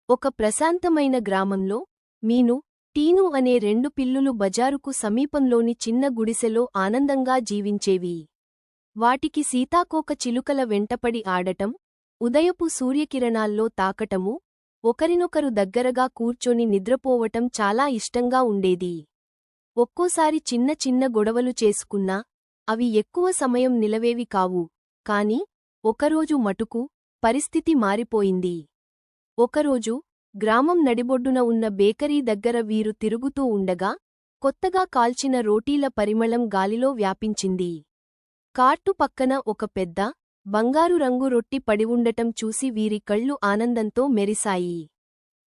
ఒక ప్రశాంతమైన గ్రామంలో మీను, టీను అనే రెండు పిల్లులు బజారుకు సమీపంలోని చిన్న గుడిసెలో ఆనందంగా జీవించేవి. వాటికి సీతాకోక చిలుకల వెంటపడి ఆడటం, ఉదయపు సూర్యకిరణాల్లో తాకటము, ఒకరినొకరు దగ్గరగా కూర్చొని నిద్రపోవటం చాలా ఇష్టంగా ఉండేది. ఒక్కోసారి చిన్న చిన్న గొడవలు చేసుకున్నా అవి ఎక్కువ సమయం నిలవేవి కావు. కాని ఒకరోజు మటుకు పరిస్థితి మారిపోయింది. ఒకరోజు గ్రామం నడిబొడ్డున ఉన్న బేకరీ దగ్గర వీరు తిరుగుతూ ఉండగా కొత్తగా కాల్చిన రోటీల పరిమళం గాలిలో వ్యాపించింది. కార్టు పక్కన ఒక పెద్ద బంగారు రంగు రొట్టి పడివుండటం చూసి వీరి కళ్ళు ఆనందంతో మెరిశాయి.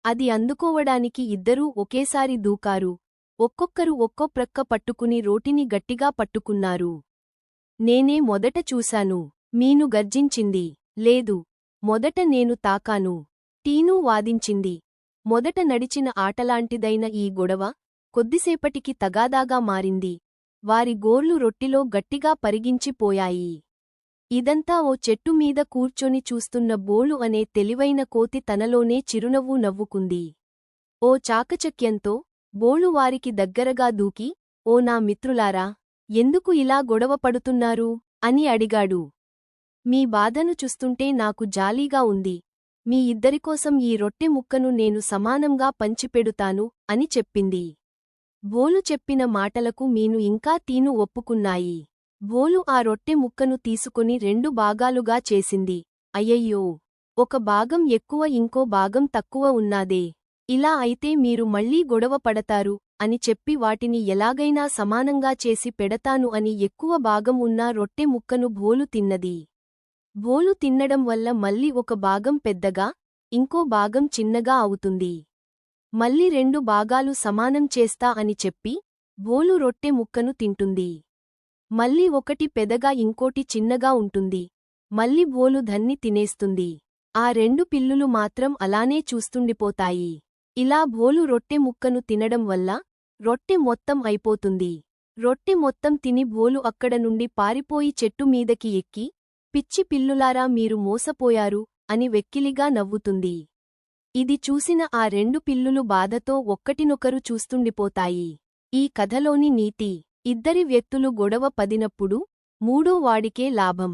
అది అందుకోవడానికి ఇద్దరూ ఒకేసారి దూకారు. ఒక్కొక్కరు ఒక్కో ప్రక్క పట్టుకుని రోటిని గట్టిగా పట్టుకున్నారు. నేనే మొదట చూశాను, మీను గర్జించింది. లేదు, మొదట నేను తాకాను, టీను వాదించింది. మొదట నడిచిన ఆటలాంటిదైన ఈ గొడవ కొద్దిసేపటికి తగాదాగా మారింది. వారి గోర్లు రొట్టిలో గట్టిగా పరిగించిపోయాయి. ఇదంతా ఓ చెట్టుమీద కూర్చొని చూస్తున్న బోలు అనే తెలివైన కోతి తనలోనే చిరునవ్వు నవ్వుకుంది. ఓ చాకచక్యంతో బోలు వారికి దగ్గరగా దూకి, ఓ నా మిత్రులారా, ఎందుకు ఇలా గొడవ పడుతున్నారు అని అడిగాడు. మీ బాధను చూస్తుంటే నాకు జాలీగా ఉంది. మీ ఇద్దరికోసం ఈ రొట్టె ముక్కను నేను సమానంగా పంచిపెడుతాను అని చెప్పింది. బోలు చెప్పిన మాటలకు మీను ఇంకా టీను ఒప్పుకున్నాయి. బోలు ఆ రొట్టె ముక్కను తీసుకుని రెండు భాగాలుగా చేసింది. అయ్యయ్యో, ఒక భాగం ఎక్కువ ఇంకో భాగం తక్కువ ఉన్నాదే. ఇలా అయితే మీరు మళ్ళీ గొడవ పడతారు అని చెప్పి వాటిని ఎలాగైనా సమానంగా చేసి పెడతాను అని ఎక్కువ భాగం ఉన్న రొట్టె ముక్కను బోలు తిన్నది. బోలు తిన్నడం వల్ల మళ్ళీ ఒక భాగం పెద్దగా, ఇంకో భాగం చిన్నగా అవుతుంది. మళ్ళీ రెండు భాగాలు సమానం చేస్తా అని చెప్పి బోలు రొట్టె ముక్కను తింటుంది. మళ్ళీ ఒకటి పెదగా ఇంకోటి చిన్నగా ఉంటుంది. మళ్ళీ బోలు దన్ని తినేస్తుంది. ఆ రెండు పిల్లులు మాత్రం అలానే చూస్తుండిపోతాయి. ఇలా బోలు రొట్టె ముక్కను తినడం వల్ల రొట్టె మొత్తం అయిపోతుంది. రొట్టె మొత్తం తిని బోలు అక్కడ నుండి పారిపోయి చెట్టు మీదకి ఎక్కి, పిచ్చి పిల్లులారా మీరు మోసపోయారు అని వెక్కిలిగా నవ్వుతుంది. ఇది చూసిన ఆ రెండు పిల్లులు బాధతో ఒక్కటినొకరు చూస్తుండిపోతాయి. ఈ కథలోని నీతి: ఇద్దరి వ్యక్తులు గొడవ పడినప్పుడు మూడో వాడికే లాభం.